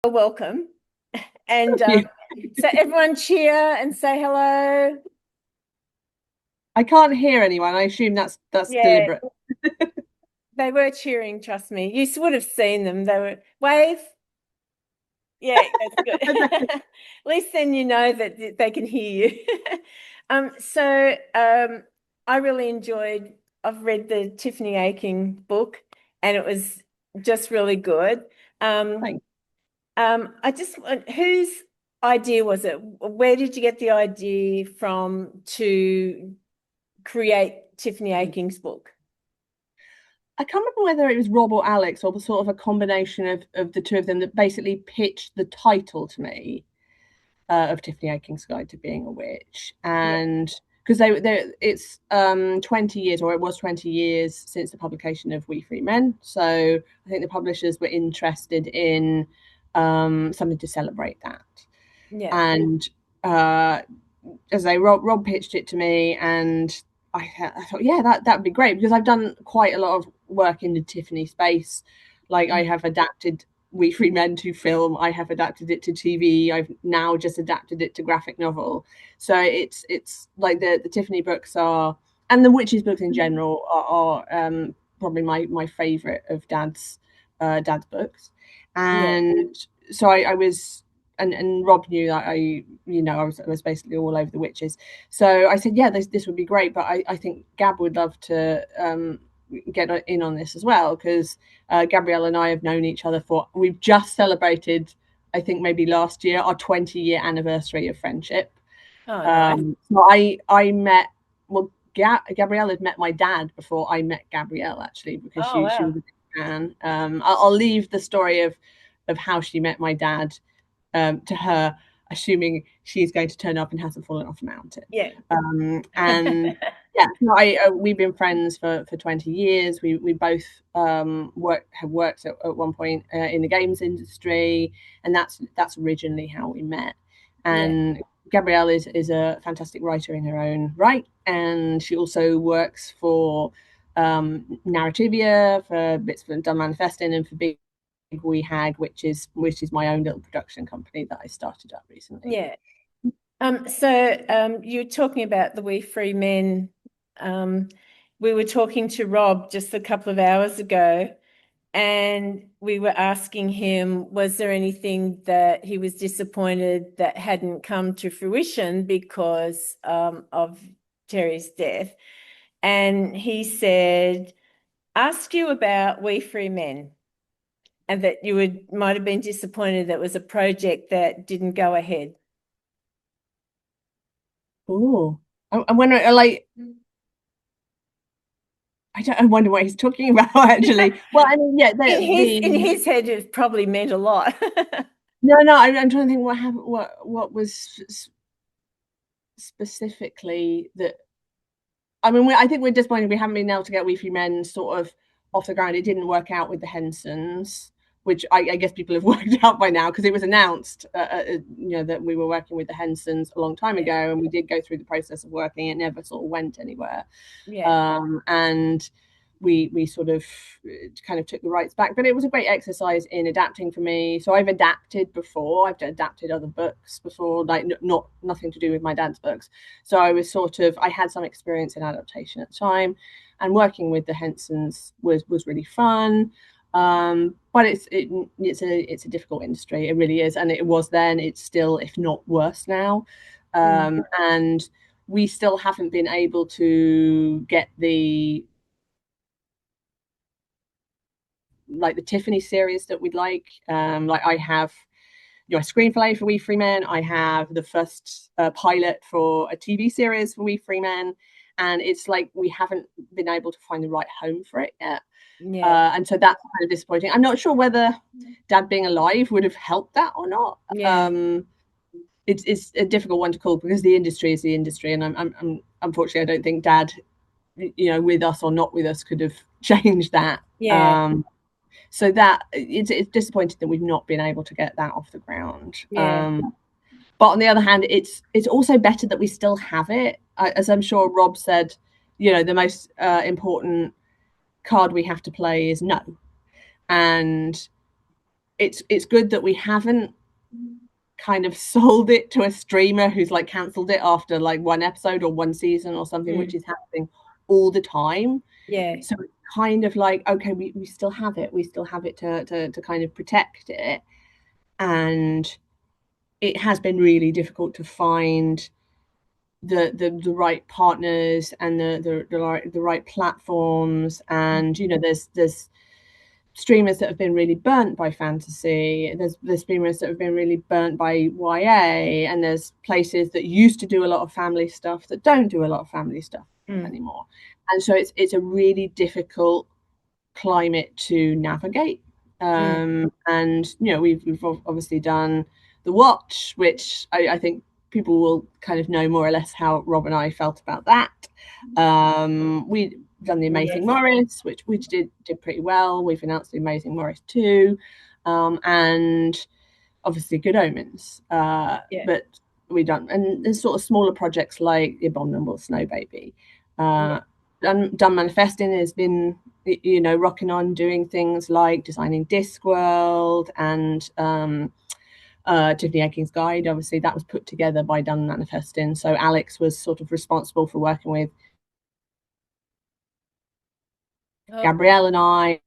Welcome. And You. so everyone cheer and say hello. I can't hear anyone. I assume that's Yeah, deliberate. they were cheering, trust me. You would have seen them. They were wave. Yeah, that's good. At least then you know that they can hear you. So I really enjoyed, I've read the Tiffany Aching book and it was just really good. Um, Thanks. I just whose idea was it? Where did you get the idea from to create Tiffany Aching's book? I can't remember whether it was Rob or Alex or sort of a combination of the two of them that basically pitched the title to me of Tiffany Aching's Guide to Being a Witch. Yeah, And because it's 20 years, or it was 20 years since the publication of We Free Men. So I think the publishers were interested in something to celebrate that. yeah, And uh, as Rob pitched it to me, and I thought, yeah, that'd be great because I've done quite a lot of work in the Tiffany space. Like I have adapted We Free Men to film, I have adapted it to TV, I've now just adapted it to graphic novel. So it's like the Tiffany books are, and the witches books in general are probably my favorite of Dad's books. yeah, And so I was and Rob knew that I was basically all over the witches. So I said, yeah, this would be great, but I think Gab would love to get in on this as well because Gabrielle and I have known each other we've just celebrated, I think maybe last year, our 20-year anniversary of friendship. oh, nice. So I met, well, Gabrielle had met my dad before I met Gabrielle, actually, because Oh, she wow. was a big fan. I'll leave the story of how she met my dad to her, assuming she's going to turn up and hasn't fallen off a mountain. Yeah. And yeah, no, we've been friends for 20 years. We both have worked at one point in the games industry, and that's originally how we met. Yeah. And Gabrielle is a fantastic writer in her own right, and she also works for Narrativia, for Bits for Done Manifesting, and for Big We Had, which is my own little production company that I started up recently. Yeah. So you're talking about the We Free Men. Um, we were talking to Rob just a couple of hours ago, and we were asking him, was there anything that he was disappointed that hadn't come to fruition because of Terry's death? And he said, ask you about We Free Men, and that you would might have been disappointed that was a project that didn't go ahead. Oh, I'm wondering, like, I wonder what he's talking about actually. Well, I mean, yeah, In his head, it probably meant a lot. no, I'm trying to think what happened, what was specifically that. I mean, I think we're disappointed we haven't been able to get We Free Men sort of off the ground. It didn't work out with the Hensons, which I guess people have worked out by now because it was announced, that we were working with the Hensons a long time Yeah, ago, and we did go through the process of working. It never sort of went anywhere, yeah, and we sort of kind of took the rights back. But it was a great exercise in adapting for me. So I've adapted before. I've adapted other books before, like not nothing to do with my dad's books. So I had some experience in adaptation at the time, and working with the Hensons was really fun. But it's a difficult industry. It really is, and it was then. It's still, if not worse now. mm, And we still haven't been able to get the Tiffany series that we'd like. Like I have a screenplay for We Free Men. I have the first pilot for a TV series for We Free Men, and it's like we haven't been able to find the right home for it yet. yeah, And so that's kind of disappointing. I'm not sure whether Dad being alive would have helped that or not. yeah, It's a difficult one to call because the industry is the industry, and I'm unfortunately I don't think Dad, with us or not with us, could have changed that. yeah, So that it's disappointing that we've not been able to get that off the ground. yeah, But on the other hand, it's also better that we still have it. As I'm sure Rob said, the most important card we have to play is no. And it's good that we haven't kind of sold it to a streamer who's like cancelled it after like one episode or one season or something, which is happening all the time. Yeah. So it's kind of like, okay, we still have it. We still have it to kind of protect it. And it has been really difficult to find the right partners and the right platforms. And you know, there's streamers that have been really burnt by fantasy. There's streamers that have been really burnt by YA, and there's places that used to do a lot of family stuff that don't do a lot of family stuff anymore. And so it's a really difficult climate to navigate. And you know, we've obviously done The Watch, which I think people will kind of know more or less how Rob and I felt about that. We done The Amazing Morris, which did pretty well. We've announced The Amazing Morris 2, and obviously Good Omens. But we done, and there's sort of smaller projects like The Abominable Snow Baby. Done Manifesting has been, you know, rocking on, doing things like designing Discworld and Tiffany Aiking's Guide. Obviously that was put together by Done Manifesting, so Alex was sort of responsible for working with Gabrielle and I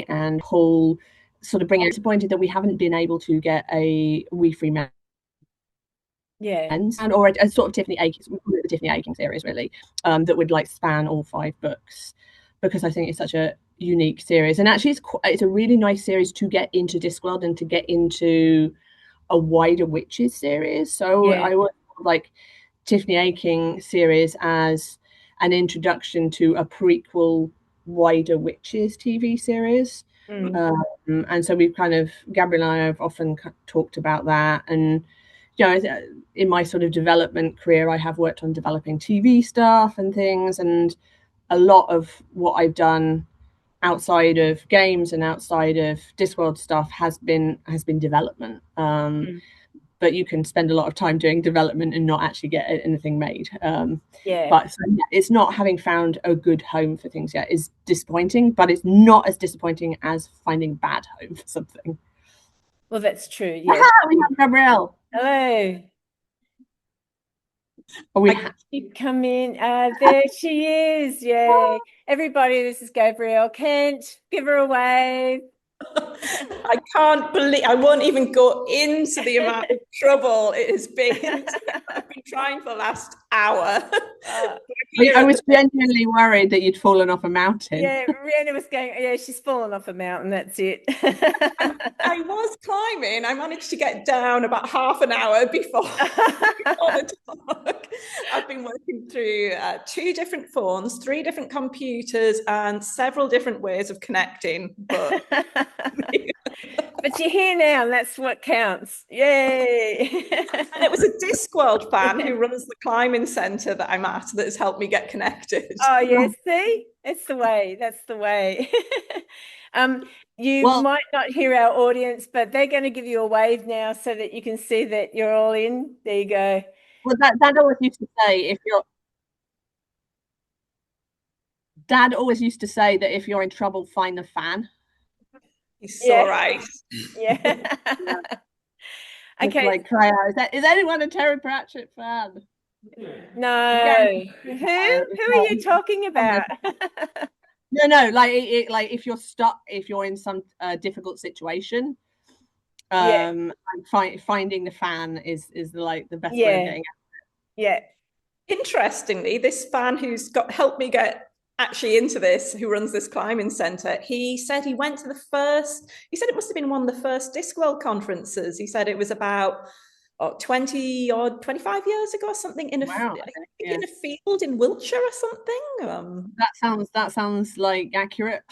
and Paul, sort of bringing it. Disappointed that we haven't been able to get a We Free Men and or a sort of Tiffany Aiking, the Tiffany Aiking series really, that would like span all 5 books, because I think it's such a unique series. And actually it's a really nice series to get into Discworld and to get into a wider witches series. So I would like Tiffany Aiking series as an introduction to a prequel wider witches TV series. And so we've kind of, Gabrielle and I have often talked about that. And you know, in my sort of development career, I have worked on developing TV stuff and things, and a lot of what I've done outside of games and outside of Discworld stuff has been development. But you can spend a lot of time doing development and not actually get anything made. But so, yeah, it's not having found a good home for things yet is disappointing, but it's not as disappointing as finding a bad home for something. Well, that's true. Yeah. We have Gabrielle. Hello. She come in. There she is. Yay. Everybody, this is Gabrielle Kent. Give her a wave. I can't believe, I won't even go into the amount of trouble it has been. I've been trying for the last hour. I was genuinely worried that you'd fallen off a mountain. Yeah, Rhianna was going, yeah, she's fallen off a mountain, that's it. I was climbing. I managed to get down about half an hour before the talk. I've been working through 2 different phones, 3 different computers, and several different ways of connecting. But you're here now, and that's what counts. Yay! And it was a Discworld fan who runs the climbing centre that I'm at that has helped me get connected. Oh, yeah, see? It's the way. That's the way. You might not hear our audience, but they're going to give you a wave now so that you can see that you're all in. There you go. Well, Dad always used to say, that if you're in trouble, find the fan. He's so right. Yeah. Okay. Like, cry out, is anyone a Terry Pratchett fan? No. Who are you talking about? No, like if you're stuck, if you're in some difficult situation, finding the fan is like the best way of getting out. Yeah. Interestingly, this fan who's helped me get actually into this, who runs this climbing centre, he said he went to he said it must have been one of the first Discworld conferences. He said it was about 20 or 25 years ago or something in in a field in Wiltshire or something. That sounds like accurate.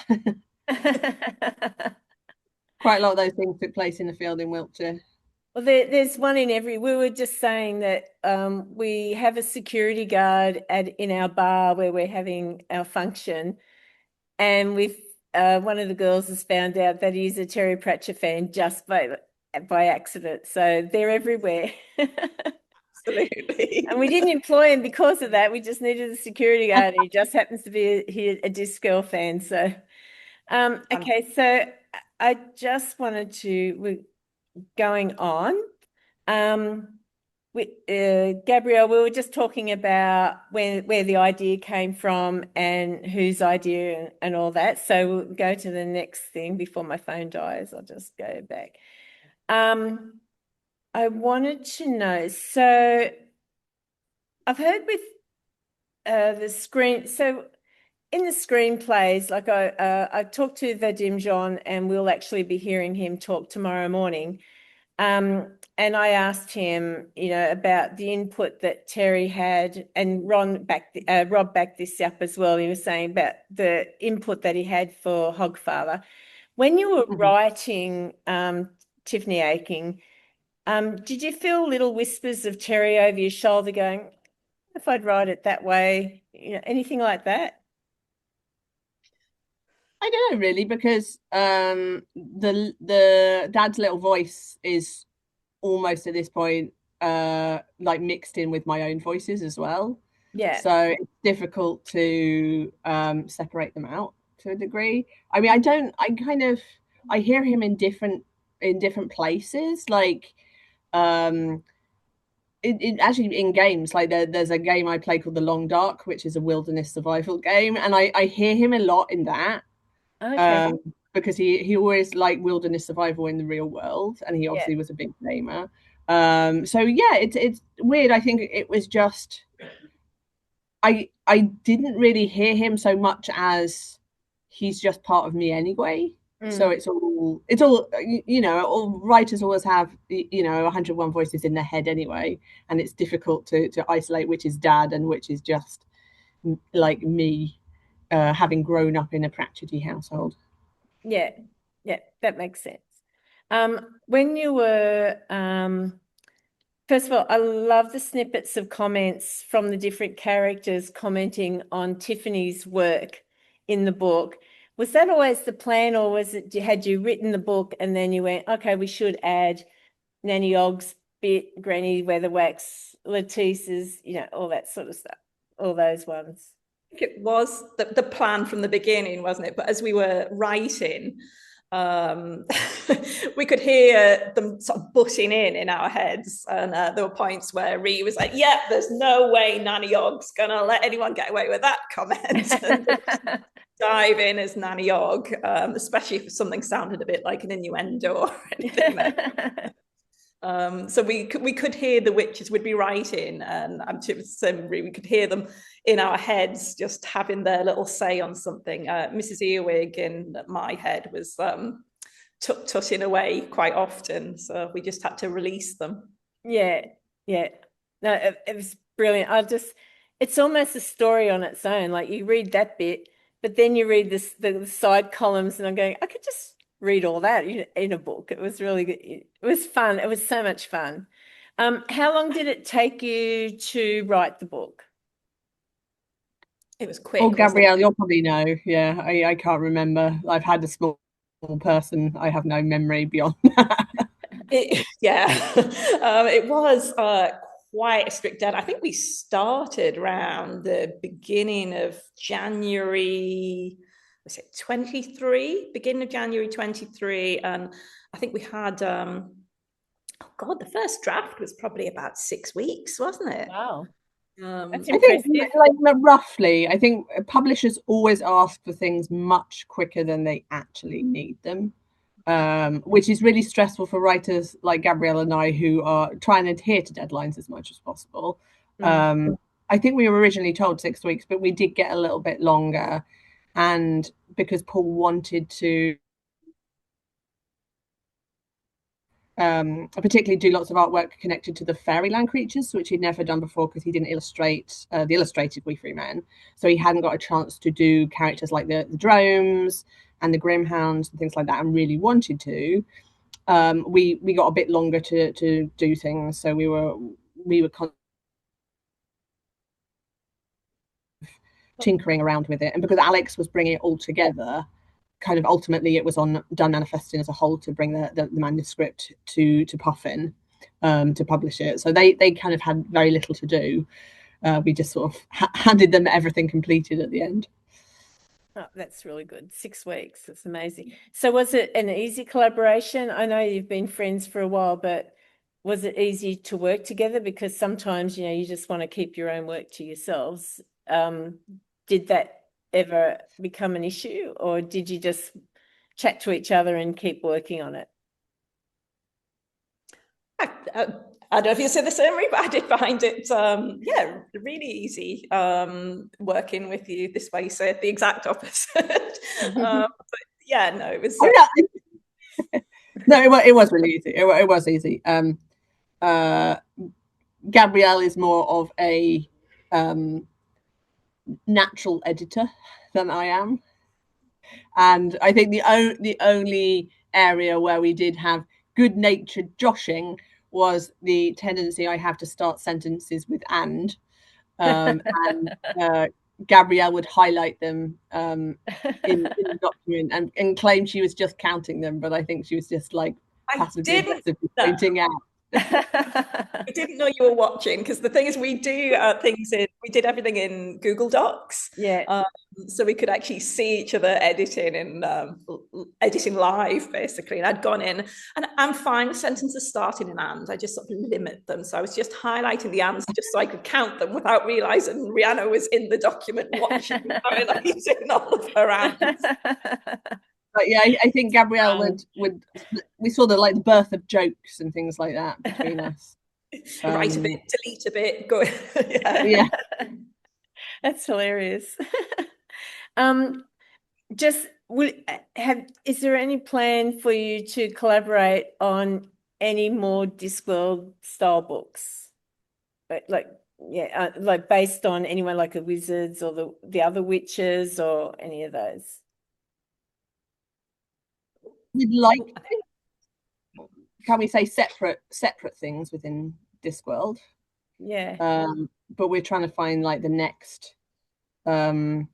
Quite a lot of those things took place in the field in Wiltshire. Well, there's one in every. We were just saying that we have a security guard in our bar where we're having our function, and one of the girls has found out that he's a Terry Pratchett fan just by accident. So they're everywhere. Absolutely. And we didn't employ him because of that. We just needed a security guard. He just happens to be a Discworld fan. So Okay, so I just wanted to, we're going on. Gabrielle, we were just talking about where the idea came from and whose idea and all that. So we'll go to the next thing before my phone dies. I'll just go back. I wanted to know, so I've heard with the screen, so in the screenplays, like I talked to Vadim John, and we'll actually be hearing him talk tomorrow morning. And I asked him, about the input that Terry had, and Rob backed this up as well. He was saying about the input that he had for Hogfather. When you were writing Tiffany Aching, did you feel little whispers of Terry over your shoulder going, if I'd write it that way, anything like that? I don't know really, because the dad's little voice is almost at this point like mixed in with my own voices as well. Yeah. So it's difficult to separate them out to a degree. I mean, I hear him in different places, like actually in games, like there's a game I play called The Long Dark, which is a wilderness survival game, and I hear him a lot in that. Okay. Because he always liked wilderness survival in the real world, and he obviously was a big gamer. So yeah, it's weird. I think it was just I didn't really hear him so much as he's just part of me anyway. So it's all all writers always have 101 voices in their head anyway, and it's difficult to isolate which is dad and which is just like me, having grown up in a Pratchetty household. Yeah, that makes sense. When you were first of all, I love the snippets of comments from the different characters commenting on Tiffany's work in the book. Was that always the plan, or had you written the book and then you went, okay, we should add Nanny Ogg's bit, Granny Weatherwax, Letitia's, all that sort of stuff, all those ones? It was the plan from the beginning, wasn't it? But as we were writing, we could hear them sort of butting in our heads, and there were points where Ree was like, "Yeah, there's no way Nanny Ogg's gonna let anyone get away with that comment." Dive in as Nanny Ogg, especially if something sounded a bit like an innuendo or anything. So we could hear the witches would be writing, and we could hear them in our heads, just having their little say on something. Mrs. Earwig in my head was tutting away quite often, so we just had to release them. Yeah. No, it was brilliant. It's almost a story on its own. Like, you read that bit, but then you read the side columns, and I'm going, I could just read all that in a book. It was really good. It was fun. It was so much fun. How long did it take you to write the book? It was quick. Oh, Gabrielle, you'll probably know. Yeah, I can't remember. I've had a small person. I have no memory beyond that. It was quite a strict deadline. I think we started around the beginning of January, was it 23? Beginning of January 23. And I think we had, the first draft was probably about 6 weeks, wasn't it? Wow. That's impressive. impressive. I think, roughly, I think publishers always ask for things much quicker than they actually need them, which is really stressful for writers like Gabrielle and I, who are trying to adhere to deadlines as much as possible. I think we were originally told 6 weeks, but we did get a little bit longer. And because Paul wanted to particularly do lots of artwork connected to the fairyland creatures, which he'd never done before, because he didn't illustrate the illustrated We Free Men, so he hadn't got a chance to do characters like the Dromes and the Grimhounds and things like that, and really wanted to. We got a bit longer to do things, so we were tinkering around with it, and because Alex was bringing it all together, kind of ultimately it was on Done Manifesting as a whole to bring the manuscript to Puffin, to publish it. So they kind of had very little to do. We just sort of handed them everything completed at the end. Oh, that's really good. 6 weeks. That's amazing. So was it an easy collaboration? I know you've been friends for a while, but was it easy to work together? Because sometimes, you just want to keep your own work to yourselves. Did that ever become an issue, or did you just chat to each other and keep working on it? I don't know if you say the same, but I did find it, really easy working with you this way. You said the exact opposite. But yeah, no, it was. No, it was really easy. It was easy. Gabrielle is more of a natural editor than I am, and I think the only area where we did have good-natured joshing was the tendency I have to start sentences with and Gabrielle would highlight them in the document and claim she was just counting them, but I think she was just like passively aggressively pointing out. I didn't know you were watching, because the thing is, we did everything in Google Docs. Yeah. So we could actually see each other editing and editing live, basically. And I'd gone in, and I'm fine with sentences starting in and. I just sort of limit them. So I was just highlighting the ands just so I could count them without realizing Rhianna was in the document watching, highlighting all of her ands. But yeah, I think Gabrielle would we saw the birth of jokes and things like that between us. Write a bit, delete a bit, go. Yeah. That's hilarious. Is there any plan for you to collaborate on any more Discworld style books? Like based on anyone like the Wizards or the other witches or any of those? We'd like to. Can we say separate things within Discworld? Yeah. But we're trying to find like the next and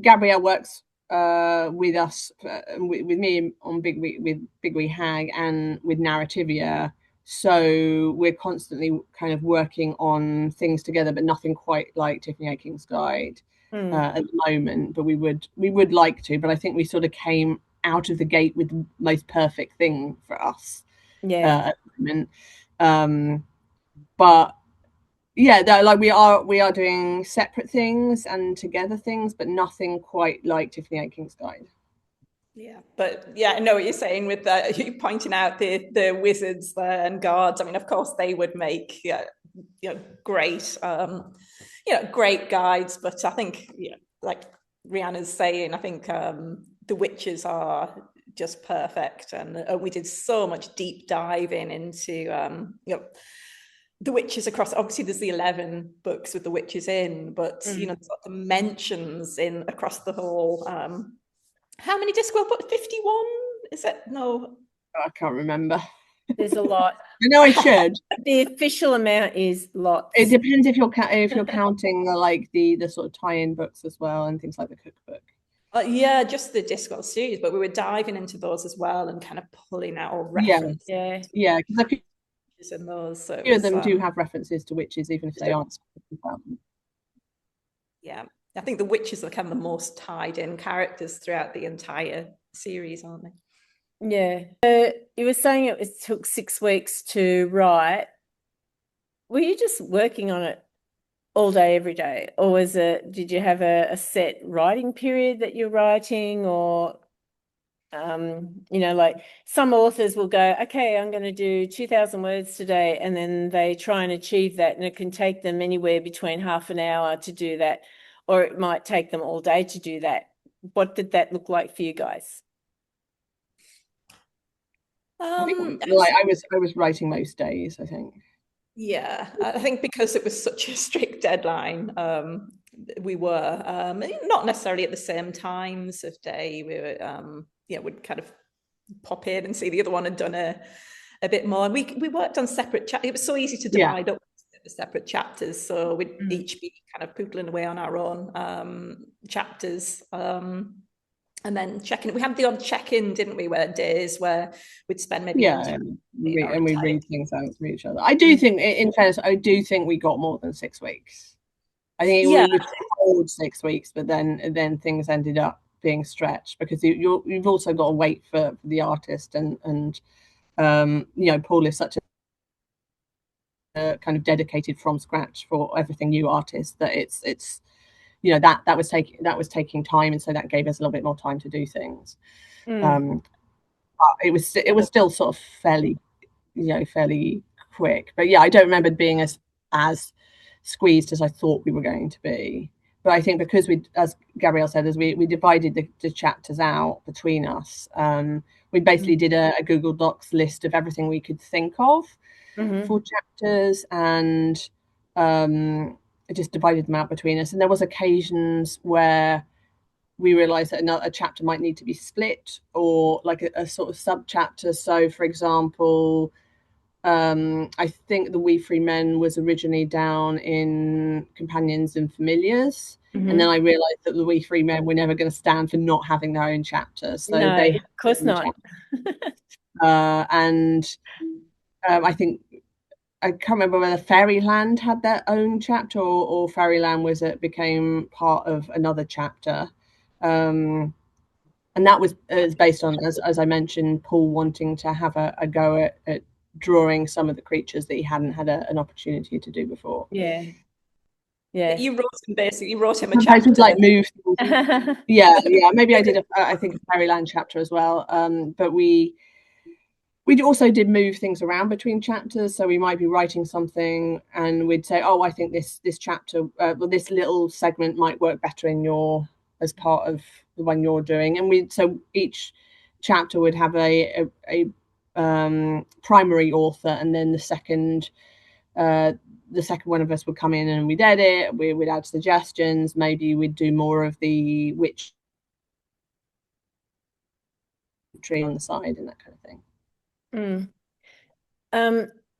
Gabrielle works with us with me on Big Wee Hag and with Narrativia, so we're constantly kind of working on things together, but nothing quite like Tiffany Aking's Guide at the moment. But we would like to, but I think we sort of came out of the gate with the most perfect thing for us at the moment. But yeah, like we are doing separate things and together things, but nothing quite like Tiffany Aking's Guide. Yeah, but yeah, I know what you're saying with you pointing out the wizards there and guards. I mean, of course, they would make great great guides. But I think like Rhianna's saying, I think the witches are just perfect, and we did so much deep diving into the witches across. Obviously there's the 11 books with the witches in, but there's lots of mentions in across the whole. How many Discworld books? 51? Is it? No, I can't remember. There's a lot. I know I should. The official amount is lots. It depends if you're counting the sort of tie-in books as well and things like the cookbook. Yeah, just the Discworld series, but we were diving into those as well and kind of pulling out all references. Yeah, because I think in those, so a few of them do have references to witches, even if they aren't. Yeah, I think the witches are kind of the most tied in characters throughout the entire series, aren't they? Yeah. You were saying it took 6 weeks to write. Were you just working on it all day, every day? Or did you have a set writing period that you're writing? Or, like some authors will go, okay, I'm going to do 2,000 words today. And then they try and achieve that. And it can take them anywhere between half an hour to do that. Or it might take them all day to do that. What did that look like for you guys? I was writing most days, I think. Yeah, I think because it was such a strict deadline, we were not necessarily at the same times of day. We were, would kind of pop in and see the other one had done a bit more. And we worked on separate chapters. It was so easy to divide up the separate chapters, so we'd each be kind of pootling away on our own chapters. And then checking. We had the odd check-in, didn't we? Where days where we'd spend maybe and we read things out to each other. I do think, in fairness, we got more than 6 weeks. I think Yeah. we were told 6 weeks, but then things ended up being stretched because you've also got to wait for the artist and Paul is such a kind of dedicated from scratch for everything new artist that it's that was taking time, and so that gave us a little bit more time to do things. But it was still sort of fairly quick. But yeah, I don't remember being as squeezed as I thought we were going to be. But I think because we, as Gabrielle said, as we divided the chapters out between us, we basically did a Google Docs list of everything we could think of for chapters, and just divided them out between us. And there was occasions where we realized that a chapter might need to be split, or like a sort of sub chapter. So for example, I think the We Free Men was originally down in Companions and Familiars, and then I realised that the We Free Men were never going to stand for not having their own chapter, so No, they of course not. I think I can't remember whether Fairyland had their own chapter, or Fairyland became part of another chapter. And that was based on, as I mentioned, Paul wanting to have a go at drawing some of the creatures that he hadn't had an opportunity to do before. Yeah. You wrote him a chapter. Like move. yeah. Maybe I did I think a Fairyland chapter as well. But we also did move things around between chapters. So we might be writing something and we'd say, oh, I think this chapter, this little segment might work better as part of the one you're doing. And so each chapter would have a primary author, and then the second one of us would come in and we'd edit, we would add suggestions, maybe we'd do more of the witch tree on the side and that kind of thing.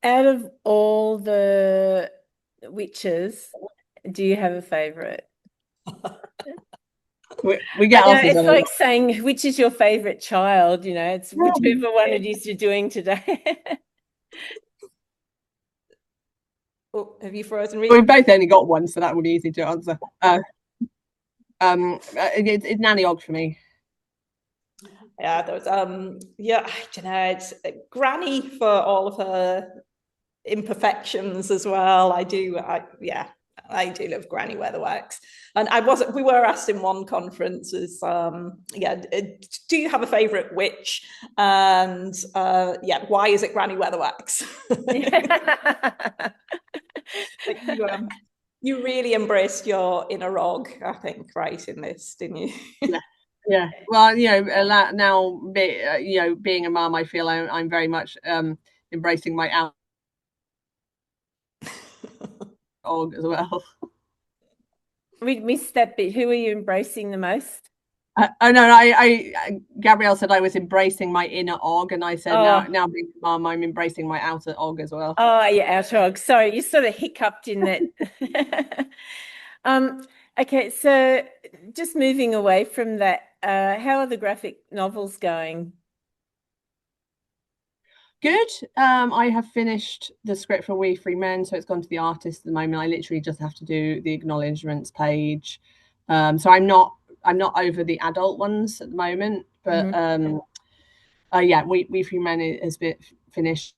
Out of all the witches, do you have a favorite? We get answers. It's like saying which is your favorite child, it's whichever one it is you're doing today. Oh, have you frozen? We've both only got one, so that would be easy to answer. It's Nanny Og for me. Yeah, there was I don't know, it's Granny for all of her imperfections as well. I do love Granny Weatherwax. And we were asked in one conference do you have a favorite witch? And why is it Granny Weatherwax? You really embraced your inner Og, I think, right, in this, didn't you? Yeah. Well, now being a mum, I feel I'm very much embracing my out Og as well. We missed that bit. Who are you embracing the most? Gabrielle said I was embracing my inner Og, and I said now being a mum, I'm embracing my outer Og as well. Oh yeah, outer Og. Sorry, you sort of hiccuped in that. Okay, so just moving away from that, how are the graphic novels going? Good. I have finished the script for We Free Men, so it's gone to the artist at the moment. I literally just have to do the acknowledgements page. So I'm not over the adult ones at the moment, but We Free Men has been finished,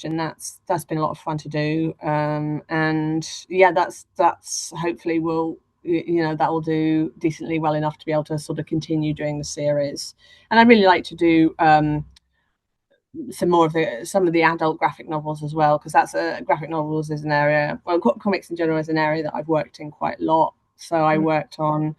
and that's been a lot of fun to do. And yeah, that's hopefully that will do decently well enough to be able to sort of continue doing the series. And I really like to do some of the adult graphic novels as well, because graphic novels is an area, well, comics in general is an area that I've worked in quite a lot. So I worked on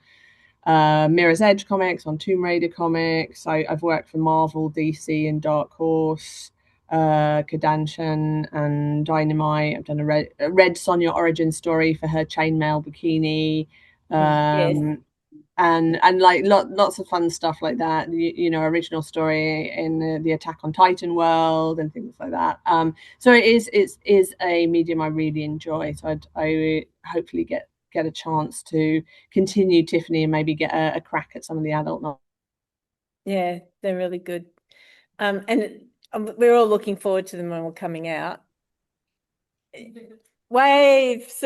Mirror's Edge comics, on Tomb Raider comics. I've worked for Marvel, DC, and Dark Horse, Kadanshan and Dynamite. I've done a Red Sonja origin story for her chainmail bikini. Yes. And like lots of fun stuff like that, original story in the Attack on Titan world and things like that. So it is a medium I really enjoy. So I hopefully get a chance to continue Tiffany and maybe get a crack at some of the adult novels. Yeah, they're really good. And we're all looking forward to them when we're coming out. Waves.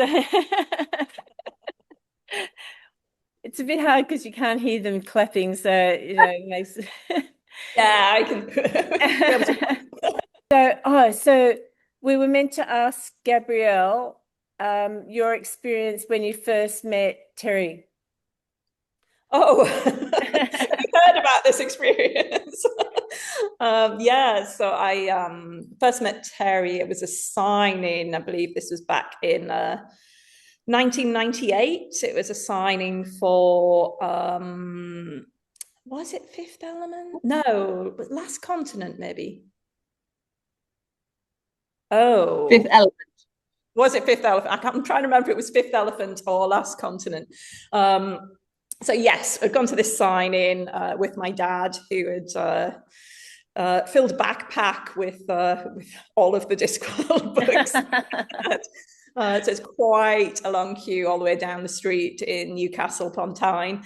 It's a bit hard because you can't hear them clapping, so it makes. Yeah, I can be able to. So we were meant to ask Gabrielle, your experience when you first met Terry. Oh, you heard about this experience. Yeah, so I first met Terry. It was a signing. I believe this was back in 1998. It was a signing for was it Fifth Element? No, but Last Continent, maybe. Fifth Oh, Element. was it Fifth Elephant? I'm trying to remember if it was Fifth Elephant or Last Continent. So yes, I'd gone to this sign-in with my dad, who had filled a backpack with all of the Discworld books. So it's quite a long queue all the way down the street in Newcastle upon Tyne.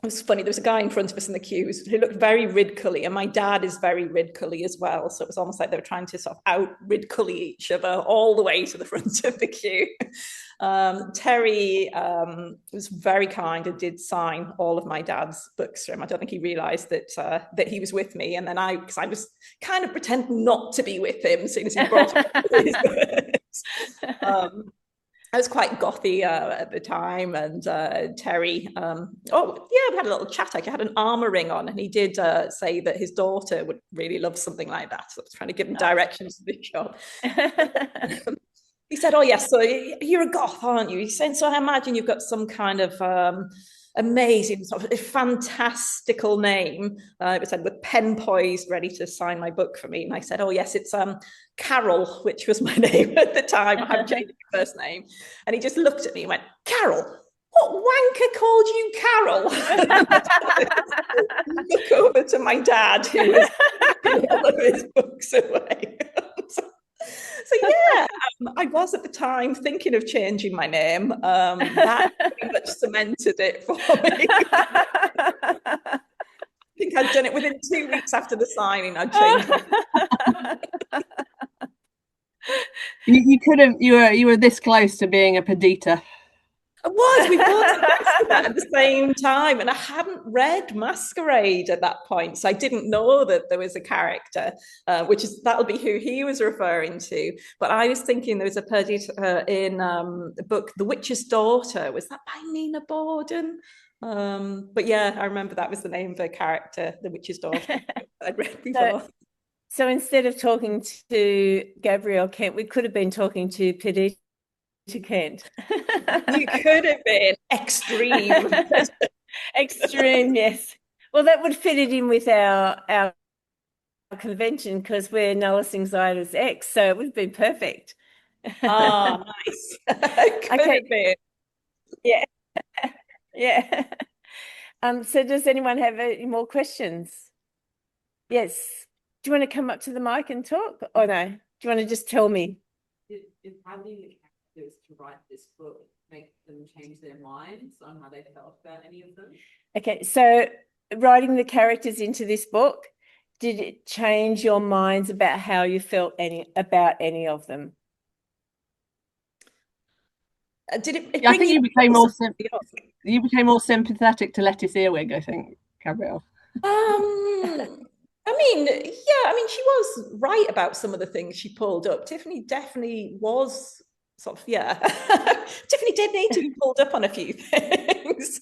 It was funny. There was a guy in front of us in the queue who looked very Ridcully, and my dad is very Ridcully as well. So it was almost like they were trying to sort of out Ridcully each other all the way to the front of the queue. Terry was very kind and did sign all of my dad's books for him. I don't think he realised that he was with me, and then because I was kind of pretending not to be with him as soon as he brought his books. I was quite gothy at the time, and Terry, we had a little chat. I had an armor ring on, and he did say that his daughter would really love something like that. So I was trying to give him directions to the shop. He said, "Oh yes, so you're a goth, aren't you?" He said, "So I imagine you've got some kind of amazing, sort of fantastical name." It was said with pen poised, ready to sign my book for me. And I said, "Oh yes, it's Carol," which was my name at the time. I haven't changed my first name. And he just looked at me and went, "Carol? What wanker called you Carol?" Look over to my dad, who was putting all of his books away. So yeah, I was at the time thinking of changing my name. That pretty much cemented it for me. I think I'd done it within 2 weeks after the signing. I'd changed my You couldn't. You were this close to being a Perdita. I was. We both suggested that at the same time, and I hadn't read Masquerade at that point, so I didn't know that there was a character, that'll be who he was referring to. But I was thinking there was a Perdita in the book The Witch's Daughter. Was that by Nina Borden? But yeah, I remember that was the name of the character, The Witch's Daughter. I'd read before. So instead of talking to Gabrielle Kent, we could have been talking to Perdita Kent. You could have been extreme. Extreme, yes. Well, that would fit it in with our convention because we're Nullus Anxietas X, so it would have been perfect. Oh, nice. Could have been. Yeah. Yeah. So does anyone have any more questions? Yes. Do you want to come up to the mic and talk? Or no? Do you want to just tell me? Did having the characters to write this book make them change their minds on how they felt about any of them? Okay, so writing the characters into this book, did it change your minds about how you felt about any of them? Did it? I think you became more sympathetic to Lettice Earwig. I think, Gabrielle. She was right about some of the things she pulled up. Tiffany definitely was sort of, yeah. Tiffany did need to be pulled up on a few things.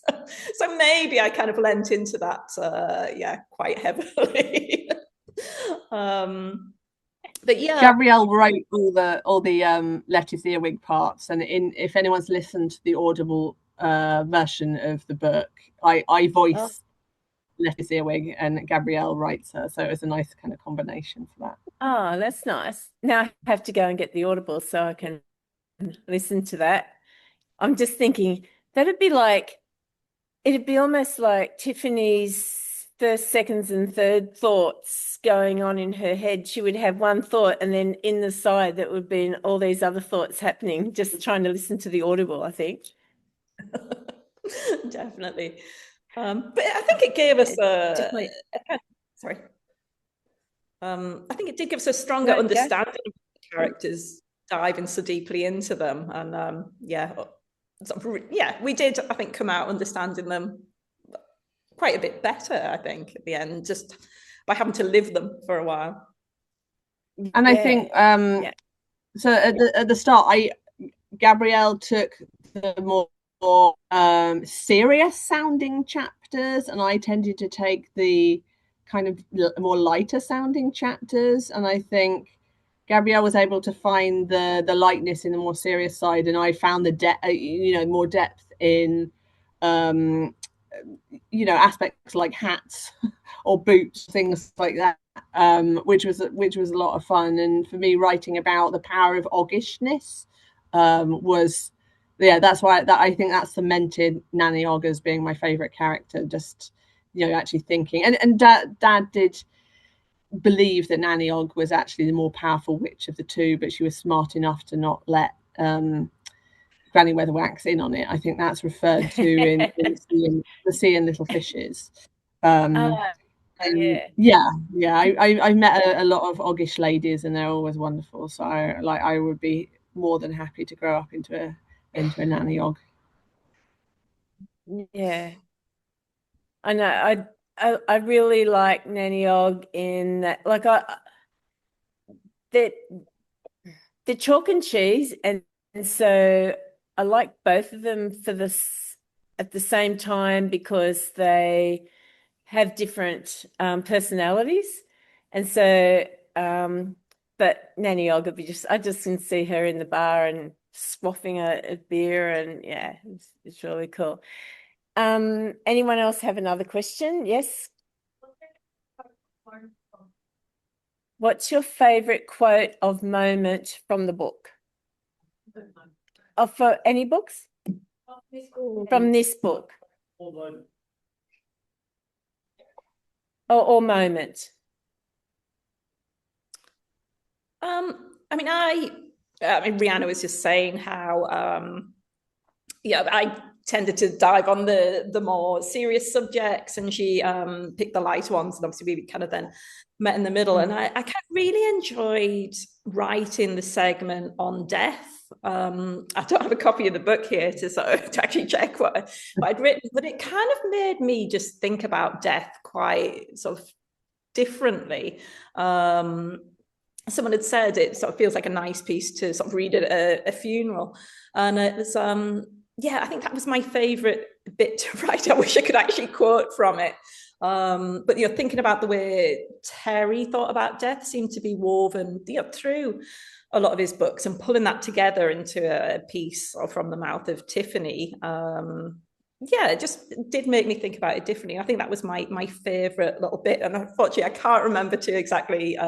So maybe I kind of lent into that, quite heavily. But yeah, Gabrielle wrote all the Lettice Earwig parts, and if anyone's listened to the Audible version of the book, I voice Lettice Earwig and Gabrielle writes her, so it was a nice kind of combination for that. Oh, that's nice. Now I have to go and get the Audible so I can listen to that. I'm just thinking it'd be almost like Tiffany's first, seconds, and third thoughts going on in her head. She would have one thought, and then in the side that would be all these other thoughts happening, just trying to listen to the Audible, I think. Definitely. But I think it gave us sorry. I think it did give us a stronger understanding of the characters, diving so deeply into them, and we did, I think, come out understanding them quite a bit better, I think, at the end, just by having to live them for a while. And I think so at the start, Gabrielle took the more serious sounding chapters, and I tended to take the kind of more lighter sounding chapters. And I think Gabrielle was able to find the lightness in the more serious side, and I found the more depth in aspects like hats or boots, things like that, which was a lot of fun. And for me, writing about the power of oggishness was, that's why I think that cemented Nanny Ogg as being my favorite character. Just actually thinking, and Dad did believe that Nanny Ogg was actually the more powerful witch of the two, but she was smart enough to not let Granny Weatherwax in on it. I think that's referred to in the Sea and Little Fishes. I met a lot of Oggish ladies, and they're always wonderful. So I would be more than happy to grow up into a Nanny Ogg. Yeah, I know. I really like Nanny Ogg in that. Like they're chalk and cheese, and so I like both of them for this at the same time because they have different personalities, and so but Nanny Ogg would be I just can see her in the bar and swapping a beer, and it's really cool. Anyone else have another question? Yes. What's your favorite quote of moment from the book? For any books? From this book? Or moment? I mean, Rhianna was just saying how, I tended to dive on the more serious subjects, and she picked the light ones, and obviously we kind of then met in the middle. And I kind of really enjoyed writing the segment on death. I don't have a copy of the book here to actually check what I'd written, but it kind of made me just think about death quite sort of differently. Someone had said it sort of feels like a nice piece to sort of read at a funeral, and it was I think that was my favorite bit to write. I wish I could actually quote from it. But thinking about the way Terry thought about death seemed to be woven through a lot of his books, and pulling that together into a piece from the mouth of Tiffany. It just did make me think about it differently. I think that was my favorite little bit, and unfortunately I can't remember to exactly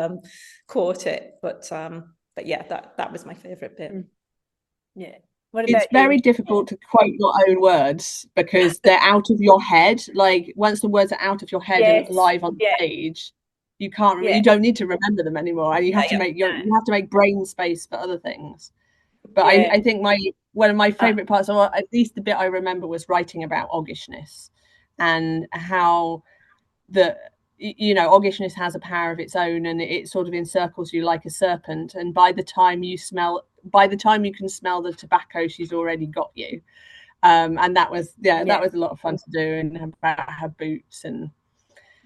quote it, but that was my favorite bit. Yeah. It's very difficult to quote your own words because they're out of your head. Like once the words are out of your head and live on stage, you can't. You don't need to remember them anymore, and you have to make brain space for other things. But I think one of my favorite parts, or at least the bit I remember, was writing about oggishness and how oggishness has a power of its own, and it sort of encircles you like a serpent. And by the time you can smell the tobacco, she's already got you. And that was that was a lot of fun to do, and about her boots and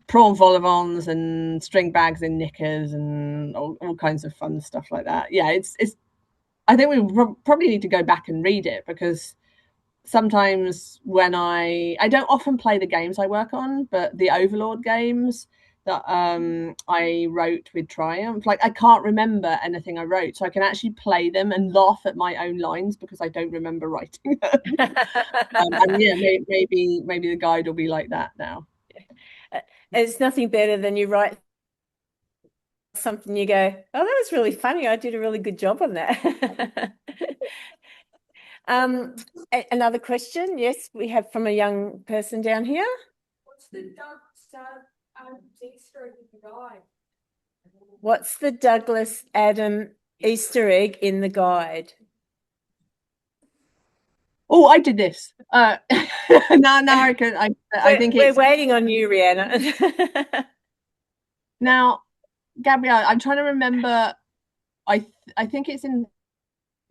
prawn vol au vents and string bags in knickers and all kinds of fun stuff like that. It's I think we probably need to go back and read it, because sometimes when I don't often play the games I work on, but the Overlord games that I wrote with Triumph, like I can't remember anything I wrote, so I can actually play them and laugh at my own lines because I don't remember writing them. Maybe the guide will be like that now. It's nothing better than you write something, you go, oh, that was really funny, I did a really good job on that. Another question, yes, we have from a young person down here. What's the Easter egg in the guide? What's the Douglas Adam Easter egg in the guide? Oh, I did this. No, I think we're waiting on you, Rhianna. Now, Gabrielle, I'm trying to remember. I think it's in.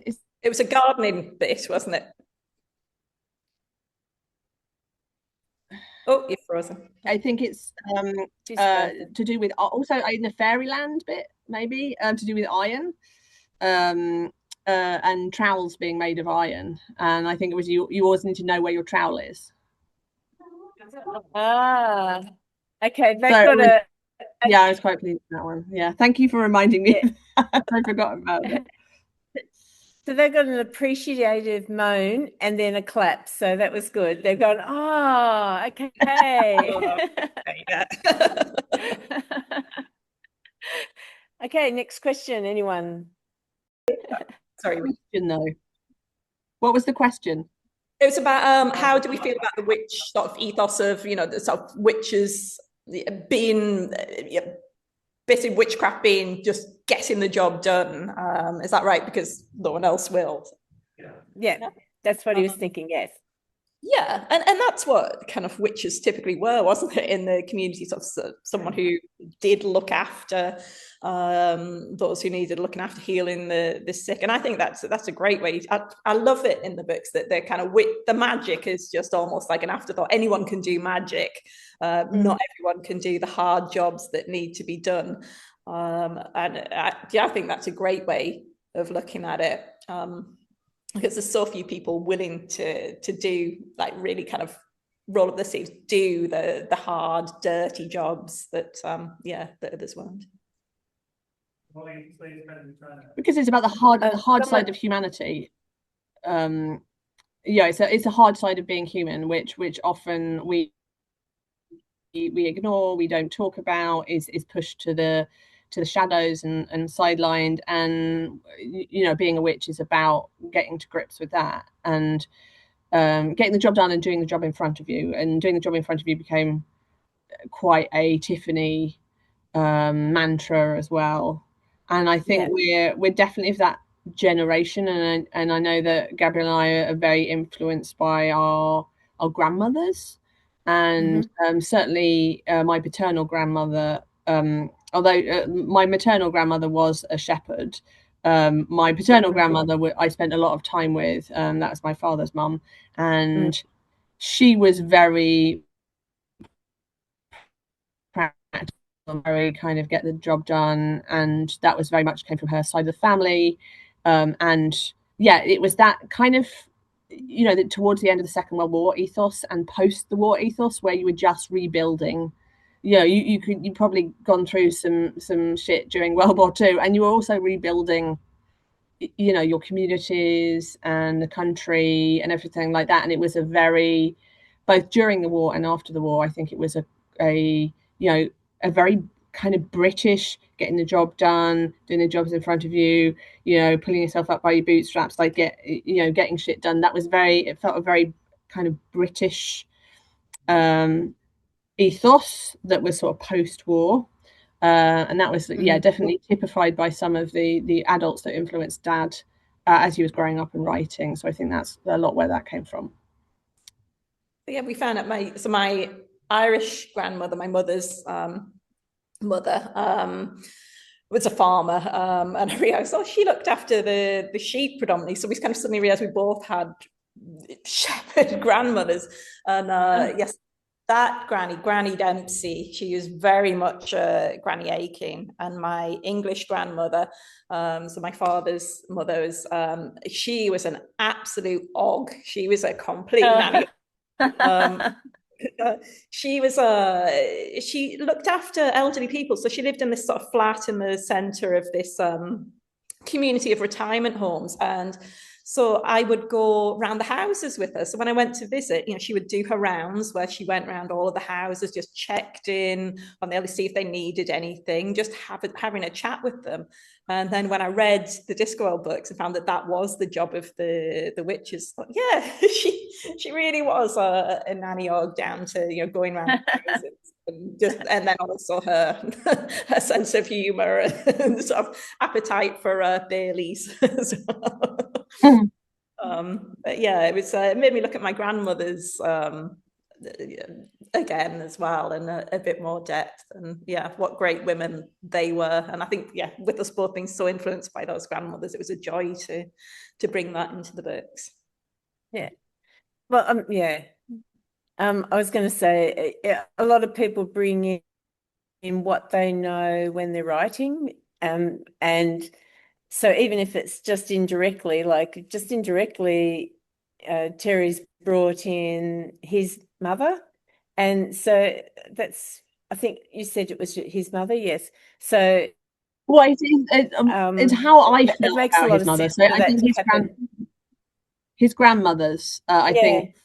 It was a gardening bit, wasn't it? Oh, you're frozen. I think it's She's frozen. to do with also in the fairyland bit, maybe to do with iron, and trowels being made of iron. And I think it was you always need to know where your trowel is. Ah, okay. They've So got a yeah, I was quite pleased with that one. Yeah, thank you for reminding me. Yeah. I forgot about it. So they've got an appreciative moan and then a clap. So that was good. They've gone, oh, okay. Yeah. Okay, next question. Anyone? Sorry. Question though. What was the question? It was about how do we feel about the witch sort of ethos of, you know, the sort of witches being bit in witchcraft being just getting the job done. Is that right? Because no one else will. Yeah, that's what he was thinking. Yes. Yeah, and that's what kind of witches typically were, wasn't it, in the community? Sort of someone who did look after those who needed looking after, healing the sick. And I think that's a great way. I love it in the books that they're kind of the magic is just almost like an afterthought. Anyone can do magic. Not everyone can do the hard jobs that need to be done. And I think that's a great way of looking at it. Because there's so few people willing to do like really kind of roll up the sleeves, do the hard, dirty jobs that that others won't. Because it's about the hard side of humanity. Yeah, it's a hard side of being human, which often we ignore, we don't talk about, is pushed to the shadows and sidelined. And you know, being a witch is about getting to grips with that and getting the job done and doing the job in front of you. And doing the job in front of you became quite a Tiffany mantra as well. And I think we're definitely of that generation, and I know that Gabrielle and I are very influenced by our grandmothers, and certainly my paternal grandmother, although my maternal grandmother was a shepherd, my paternal grandmother I spent a lot of time with. That was my father's mum, and she was very practical, very kind of get the job done, and that was very much came from her side of the family. And yeah, it was that kind of, you know, towards the end of the Second World War ethos and post the war ethos, where you were just rebuilding. You know, you probably gone through some shit during World War II, and you were also rebuilding, you know, your communities and the country and everything like that. And it was a very, both during the war and after the war, I think it was a you know, a very kind of British, getting the job done, doing the jobs in front of you, you know, pulling yourself up by your bootstraps, like getting shit done. That was it felt a very kind of British ethos that was sort of post-war. And that was definitely typified by some of the adults that influenced Dad as he was growing up and writing. So I think that's a lot where that came from. Yeah, we found out my Irish grandmother, my mother's mother, was a farmer, and I realised, she looked after the sheep predominantly. So we kind of suddenly realised we both had shepherd grandmothers, and yes, that Granny Dempsey, she was very much Granny Aiken. And my English grandmother, so my father's mother, was she was an absolute og. She was a complete nanny. She looked after elderly people. So she lived in this sort of flat in the center of this community of retirement homes. And so I would go around the houses with her. So when I went to visit, you know, she would do her rounds where she went around all of the houses, just checked in on them to see if they needed anything, just having a chat with them. And then when I read the Discworld books, I found that was the job of the witches. But yeah, she really was a nanny og, down to, you know, going around the houses. And then also her sense of humor and sort of appetite for Baileys as well. But yeah, it made me look at my grandmother's again as well, in a bit more depth. And yeah, what great women they were. And I think, with us both being so influenced by those grandmothers, it was a joy to bring that into the books. Yeah. Well, I was going to say a lot of people bring in what they know when they're writing, and so even if it's just indirectly, Terry's brought in his mother, and so that's, I think you said it was his mother, yes. So well, it's how I it felt makes a about lot his of mother. sense So for I that think to happen. his grandmother's, I Yeah. think,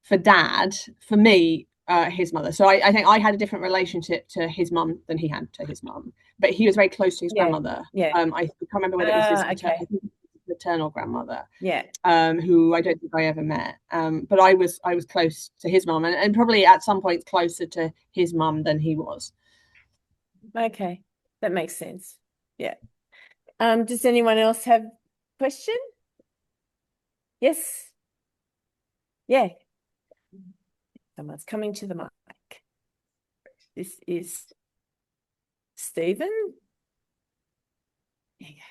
for Dad, for me, his mother. So I think I had a different relationship to his mum than he had to his mum, but he was very close to his grandmother. Yeah. I can't remember whether it was his Okay. maternal grandmother, Yeah. who I don't think I ever met. But I was close to his mum, and probably at some points closer to his mum than he was. Okay. That makes sense. Yeah. Does anyone else have a question? Yes. Yeah. Someone's coming to the mic. This is Stephen. There you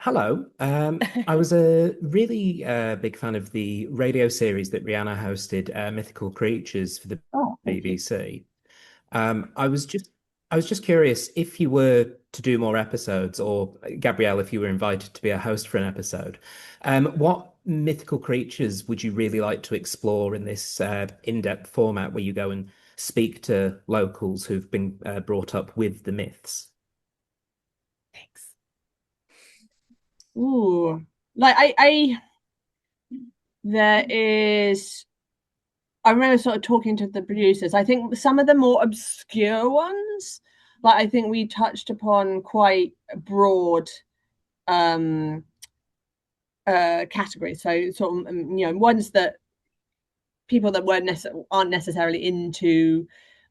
Hello. I was a really big fan of the radio series that Rhianna hosted, Mythical Creatures for the BBC. I was just curious if you were to do more episodes, or Gabrielle, if you were invited to be a host for an episode, what mythical creatures would you really like to explore in this in-depth format where you go and speak to locals who've been brought up with the myths? Thanks. Ooh, like there is. I remember sort of talking to the producers. I think some of the more obscure ones, like I think we touched upon quite broad categories. So sort of ones that people that aren't necessarily into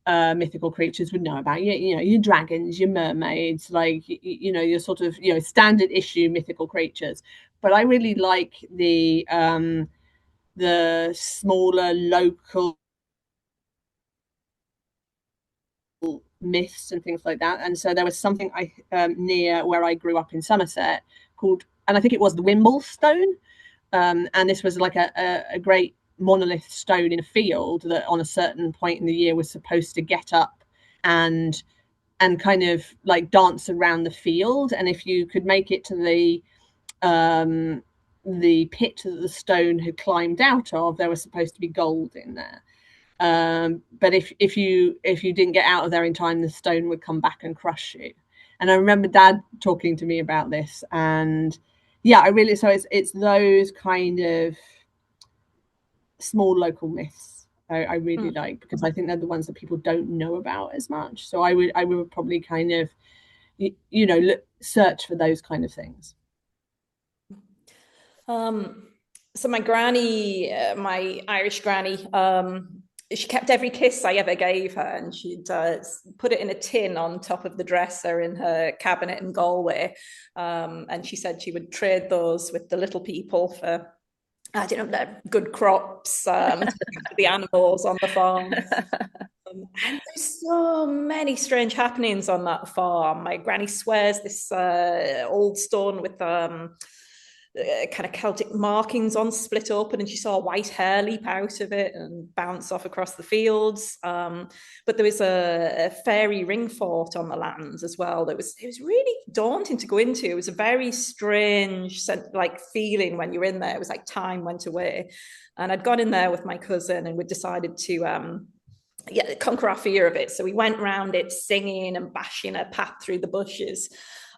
mythical creatures would know about. Your dragons, your mermaids, like your sort of standard issue mythical creatures. But I really like the smaller local myths and things like that. And so there was something near where I grew up in Somerset called, and I think it was the Wimble Stone. And this was like a great monolith stone in a field that on a certain point in the year was supposed to get up and kind of like dance around the field. And if you could make it to the pit that the stone had climbed out of, there was supposed to be gold in there. But if you didn't get out of there in time, the stone would come back and crush you. And I remember Dad talking to me about this, and yeah, it's those kind of small local myths I really like, because I think they're the ones that people don't know about as much. So I would probably kind of search for those kind of things. So my granny, my Irish granny, she kept every kiss I ever gave her, and she'd put it in a tin on top of the dresser in her cabinet in Galway. And she said she would trade those with the little people for, I don't know, good crops, the animals on the farm. And there's so many strange happenings on that farm. My granny swears this old stone with kind of Celtic markings on split open, and she saw white hair leap out of it and bounce off across the fields. But there was a fairy ring fort on the lands as well. It was really daunting to go into. It was a very strange feeling when you're in there. It was like time went away. And I'd gone in there with my cousin, and we decided to conquer our fear of it. So we went round it singing and bashing a path through the bushes.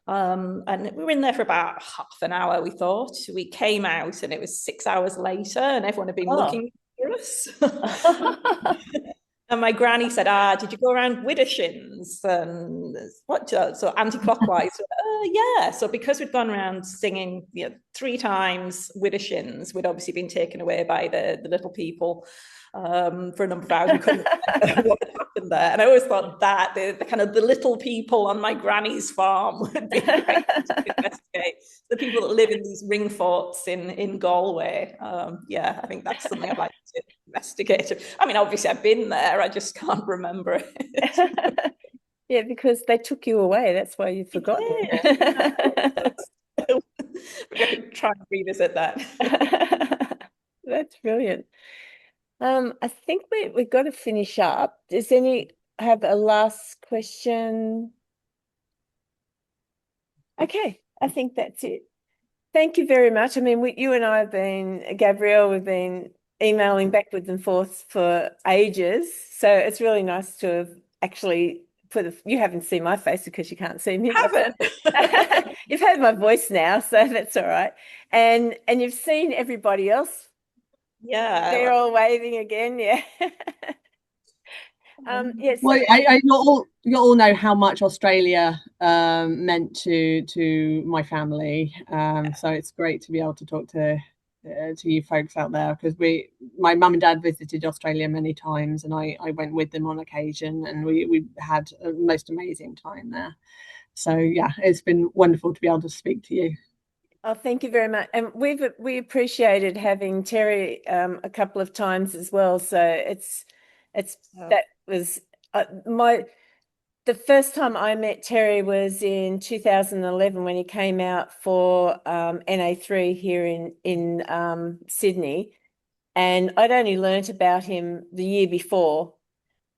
And we were in there for about half an hour, we thought. We came out and it was 6 hours later, and everyone had been looking for us. And my granny said, did you go around Widdershins? And what? So anti-clockwise. Yeah. So because we'd gone around singing 3 times Widdershins, we'd obviously been taken away by the little people for a number of hours. We couldn't remember what had happened there. And I always thought that the kind of the little people on my granny's farm would be great to investigate. The people that live in these ring forts in Galway. I think that's something I'd like to investigate. I mean, obviously I've been there, I just can't remember it. Yeah, because they took you away. That's why you've forgotten. We're going to try and revisit that. That's brilliant. I think we've got to finish up. Does any have a last question? Okay, I think that's it. Thank you very much. I mean, you and I have been, Gabrielle, we've been emailing backwards and forth for ages. So it's really nice to have actually you haven't seen my face because you can't see me. Haven't. You've heard my voice now, so that's all right. And you've seen everybody else. Yeah. They're all waving again, yeah. Yes. Well, you all know how much Australia meant to my family. So it's great to be able to talk to you folks out there, because my mum and dad visited Australia many times, and I went with them on occasion, and we had a most amazing time there. So yeah, it's been wonderful to be able to speak to you. Oh, thank you very much. And we appreciated having Terry a couple of times as well. So that was the first time I met Terry was in 2011 when he came out for NA3 here in Sydney, and I'd only learnt about him the year before,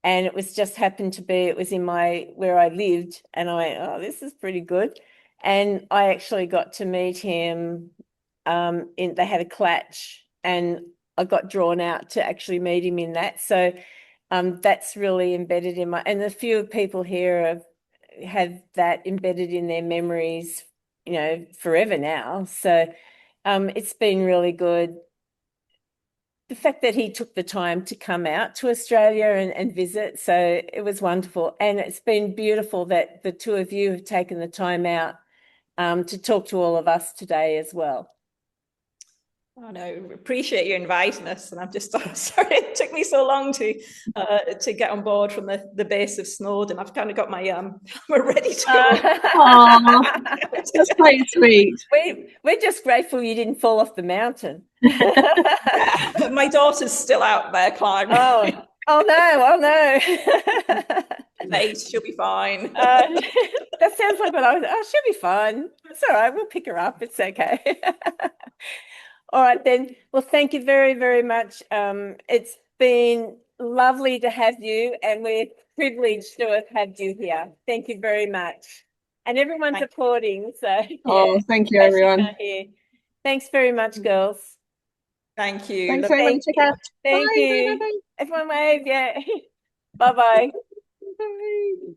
and it was in where I lived, and I went, oh, this is pretty good. And I actually got to meet him they had a clatch, and I got drawn out to actually meet him in that. So that's really embedded in and a few people here have that embedded in their memories, forever now. So it's been really good. The fact that he took the time to come out to Australia and visit, so it was wonderful. And it's been beautiful that the two of you have taken the time out to talk to all of us today as well. I know, appreciate you inviting us, and I'm sorry it took me so long to get on board from the base of Snowdon. I've kind of got my we're ready to go. That's quite sweet. We're just grateful you didn't fall off the mountain. My daughter's still out there climbing. Oh no! Mate, she'll be fine. That sounds like what I was. Oh, she'll be fine. It's all right. We'll pick her up. It's okay. All right then. Well, thank you very, very much. It's been lovely to have you, and we're privileged to have had you here. Thank you very much. And everyone's applauding. So thank you, everyone. Thanks very much, girls. Thank you. Thanks very much. Thank you. Bye. Everyone wave, yeah. Bye-bye. Bye.